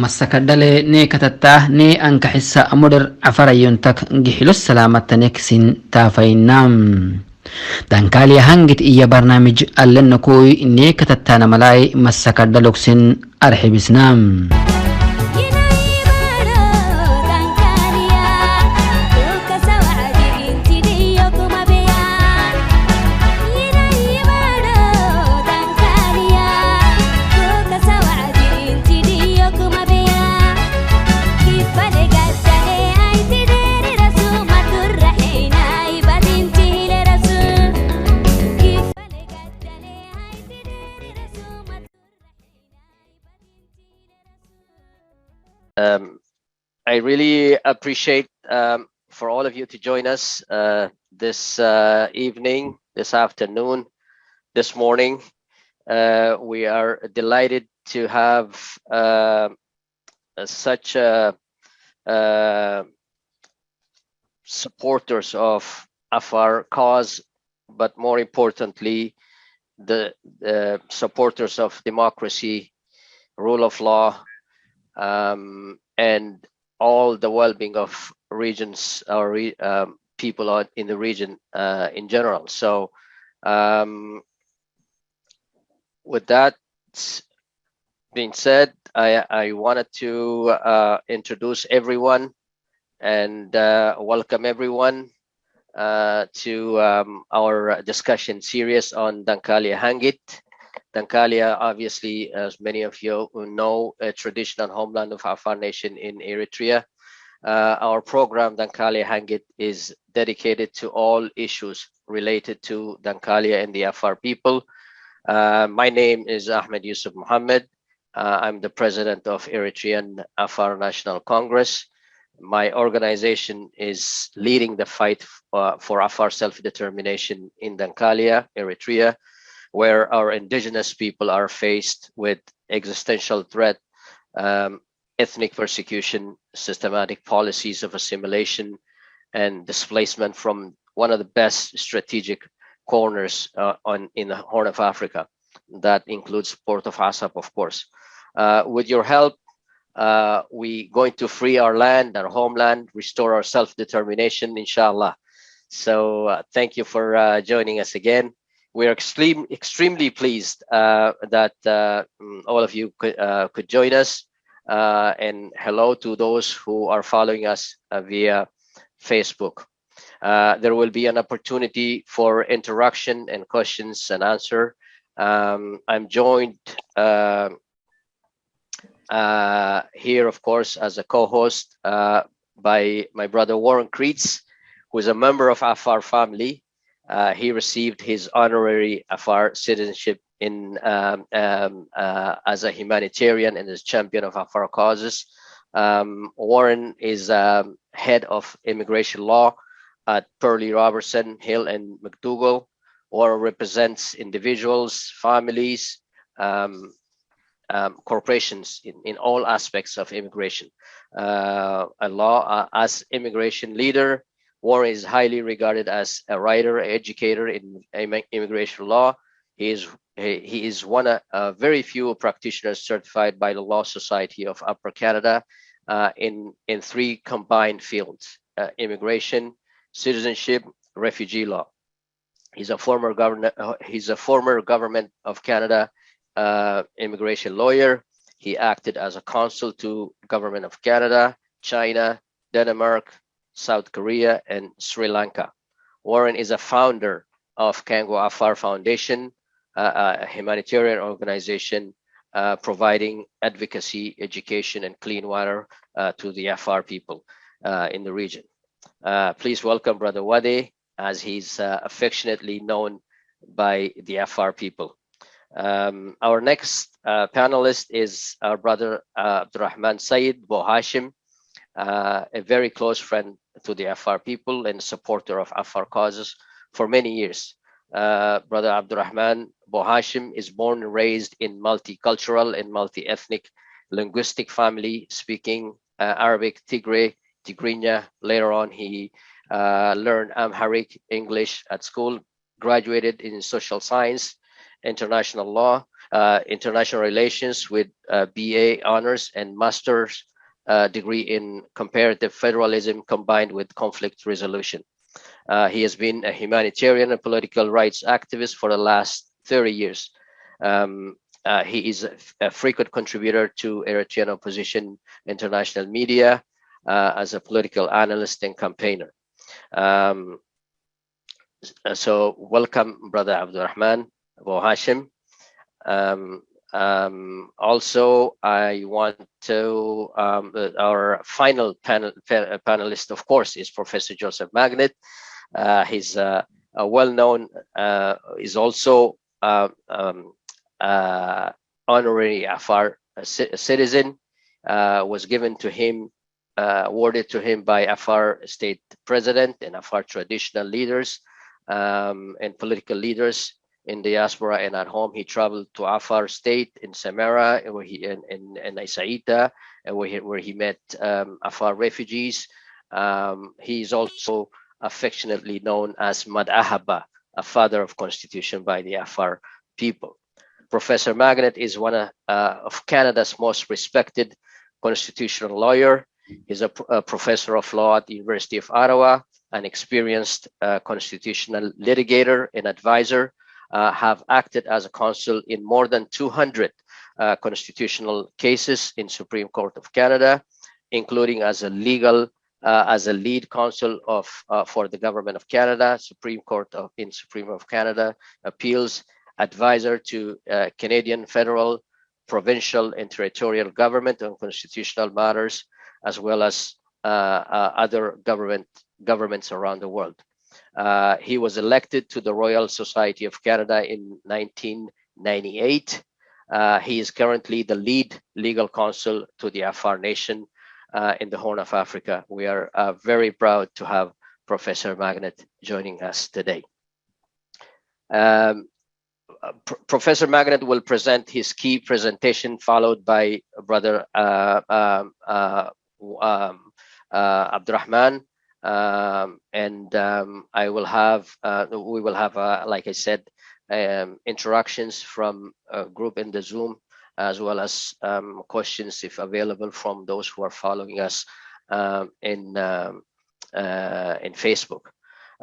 masakadale ne katatta ne anka hissa amudir afarayontak gihilo salamata neksin tafainam dankali hangit iya barnamij allen koy ne katattana malai masakadaloksin arhibisnam I really appreciate for all of you to join us this evening, this afternoon, this morning. We are delighted to have such supporters of Afar cause, but more importantly, the supporters of democracy, rule of law, and all the well-being of regions or people in the region in general. So with that being said, I wanted to introduce everyone and welcome everyone to our discussion series on Dankalia Hangit. Dankalia, obviously, as many of you know, a traditional homeland of Afar nation in Eritrea. Our program, Dankalia Hangit, is dedicated to all issues related to Dankalia and the Afar people. My name is Ahmed Yusuf Mohamed. I'm the president of Eritrean Afar National Congress. My organization is leading the fight for Afar self-determination in Dankalia, Eritrea, where our indigenous people are faced with existential threat, ethnic persecution, systematic policies of assimilation, and displacement from one of the best strategic corners in the Horn of Africa. That includes Port of Assab, of course. With your help, we're going to free our land, our homeland, restore our self-determination, inshallah. So thank you for joining us again. We're extremely pleased that all of you could join us. And hello to those who are following us via Facebook. There will be an opportunity for interaction and questions and answer. I'm joined here, of course, as a co-host by my brother Warren Creets, who is a member of Afar family. He received his honorary Afar citizenship as a humanitarian and as champion of Afar causes. Warren is head of immigration law at Pearlie Robertson, Hill and McDougall. Warren represents individuals, families, corporations in all aspects of immigration. As immigration leader, Warren is highly regarded as a writer, educator in immigration law. He is one of very few practitioners certified by the Law Society of Upper Canada in three combined fields: immigration, citizenship, refugee law. He's a former government of Canada immigration lawyer. He acted as a consul to Government of Canada, China, Denmark, South Korea, and Sri Lanka. Warren is a founder of Kango Afar Foundation, a humanitarian organization providing advocacy, education, and clean water to the Afar people in the region. Please welcome Brother Wade, as he's affectionately known by the Afar people. Our next panelist is our brother Abdurrahman Said Bohashim, a very close friend to the Afar people and supporter of Afar causes for many years. Brother Abdurrahman Bohashim is born and raised in multicultural and multi-ethnic linguistic family speaking Arabic, Tigray, Tigrinya. Later on, he learned Amharic, English at school, graduated in social science, international law, international relations with BA honors and master's degree in comparative federalism combined with conflict resolution. He has been a humanitarian and political rights activist for the last 30 years. He is a frequent contributor to Eritrean opposition international media as a political analyst and campaigner. So welcome, Brother Abdurrahman Abu Hashim. Also, I want to, our final panelist, of course, is Professor Joseph Magnet. He's a well-known, is also honorary Afar citizen, was given to him, awarded to him by Afar state president and Afar traditional leaders and political leaders in the diaspora and at home. He traveled to Afar state in Samara, where he in Isaita, and where he met Afar refugees. He is also affectionately known as Madahaba, a father of constitution by the Afar people. Professor Magnet is one of Canada's most respected constitutional lawyer. He's a professor of law at the University of Ottawa, an experienced constitutional litigator and advisor, have acted as a counsel in more than 200 constitutional cases in Supreme Court of Canada, including as a lead counsel of for the Government of Canada, Supreme Court of Canada appeals, advisor to Canadian federal, provincial, and territorial government on constitutional matters, as well as other governments around the world. He was elected to the Royal Society of Canada in 1998. He is currently the lead legal counsel to the Afar Nation in the Horn of Africa. We are very proud to have Professor Magnet joining us today. Professor Magnet will present his key presentation, followed by Brother Abdurrahman, and I will have we will have like I said, interactions from a group in the Zoom, as well as questions if available from those who are following us in Facebook.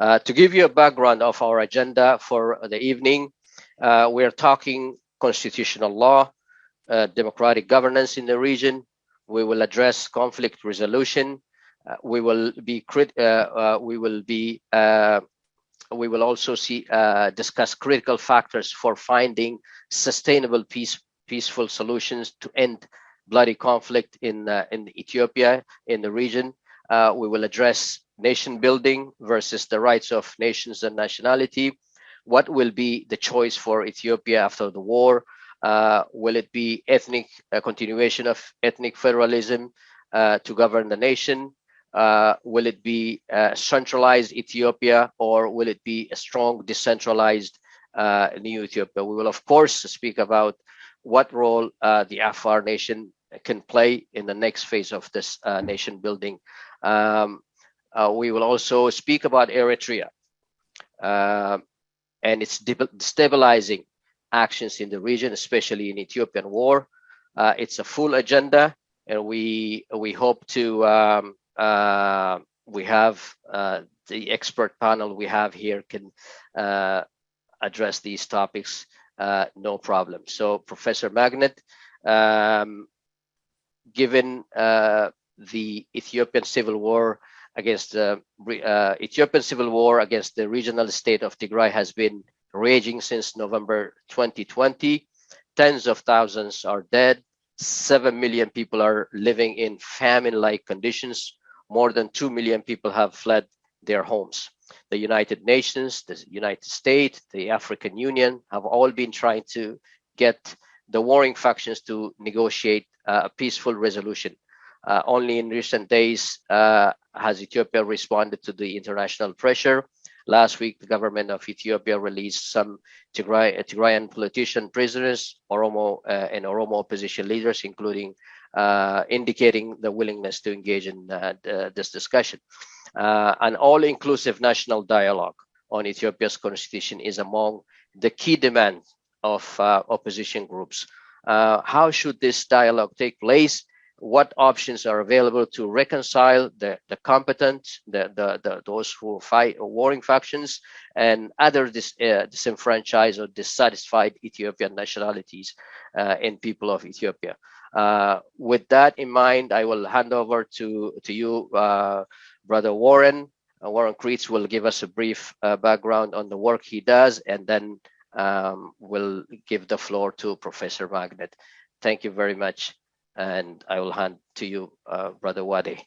To give you a background of our agenda for the evening, we are talking constitutional law, democratic governance in the region. We will address conflict resolution. We will also discuss critical factors for finding sustainable peaceful solutions to end bloody conflict in Ethiopia, in the region. We will address nation building versus the rights of nations and nationality. What will be the choice for Ethiopia after the war? Will it be continuation of ethnic federalism to govern the nation? Will it be centralized Ethiopia, or will it be a strong decentralized new Ethiopia? We will of course speak about what role the Afar nation can play in the next phase of this nation building. We will also speak about Eritrea and its destabilizing actions in the region, especially in Ethiopian war. It's a full agenda, and we hope to we have the expert panel we have here can address these topics no problem. So Professor Magnet, given the Ethiopian civil war against the regional state of Tigray has been raging since November 2020. Tens of thousands are dead. 7 million people are living in famine-like conditions. More than 2 million people have fled their homes. The United Nations, the United States, the African Union have all been trying to get the warring factions to negotiate a peaceful resolution. Only in recent days has Ethiopia responded to the international pressure. Last week, the government of Ethiopia released some Tigrayan politician prisoners, Oromo and Oromo opposition leaders, including indicating the willingness to engage in this discussion. An all-inclusive national dialogue on Ethiopia's constitution is among the key demands opposition groups. How should this dialogue take place? What options are available to reconcile the competent, those who fight warring factions, and other disenfranchised or dissatisfied Ethiopian nationalities and people of Ethiopia? With that in mind, I will hand over to you, Brother Warren. Warren Creets will give us a brief background on the work he does, and then we'll give the floor to Professor Magnet. Thank you very much. And I will hand to you, Brother Wade.